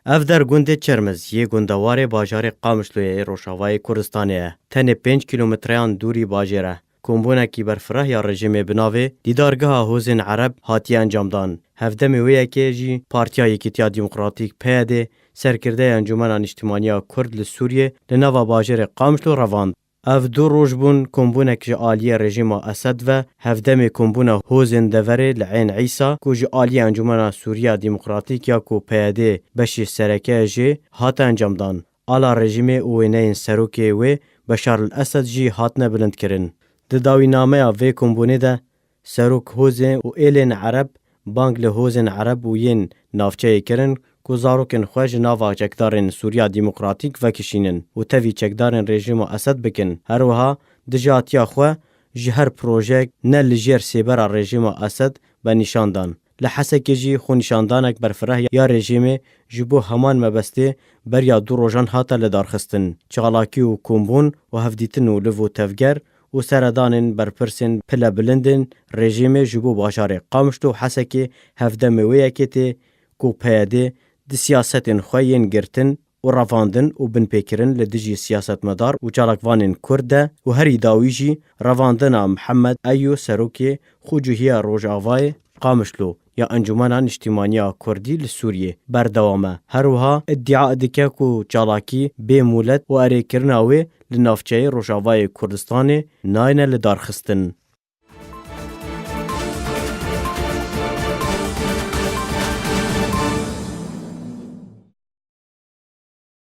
اف در گوند چرمز یه گوندوار باجار قامشلوی روشاوای کردستانه تنه 5 کیلومتریان دوری باجره. کمبونه کی برفره یا رژیم بناوه دیدارگاه حوزن عرب هاتی انجامدان. هفدم ویه که جی پارتیا یکیتیا دیمقراطیک پیاده سرکرده انجمن اجتماعی کرد لسوریه لنوا باجر قامشلو رواند. اف دو روز بون کمبونه که عالیه رژیم اسد و هفدم کمبونه حوزن دوره لعین عیسا که عالیه انجمن سوریه دیمقراطیک یا کو پیاده بشی سرکه جی هات انجامدان. آلا رژیم اوینین سروکه و بشار الاسد جی هات نبلند کرن. داوی نامه وی کمبونه ده سروک حوزن و ایلین عرب بانگ لحوزن عرب و ین نافچه کرن که زاروکن خوش ناوا چکدارن سوریا دیمقراطیک و کشینن و تاوی چکدارن رژیم اسد بکن. هر وها دجاتیا خو جهر پروژه نه لجیر سیبر رژیم اسد به نشاندان. لحسه جی خو نشاندانک برفره یا رژیم جبو همان مبسته بر یا دو روزان هاتا لدارخستن. چغلاکی و کمبون و هفدیتن و لفو تفگر و سردانن برپرسن پلا بلندن رژیم جبو باشار قامشتو حسکی هفده مویه کتی کو پیاده دی سیاستن خوین گرتن و رواندن و بن پیکرن لدجی سیاست مدار و چالکوانن کرده و هری داویجی رواندن محمد ایو سروکی خوجوهی روژ آوای قامشلو یا انجمن اجتماعی کردی لسوریه بردوامه. هروها ادعا دکه کو چالاکی به مولد و اریکرناوی لنافچه روژاوای کردستان ناینه لدارخستن.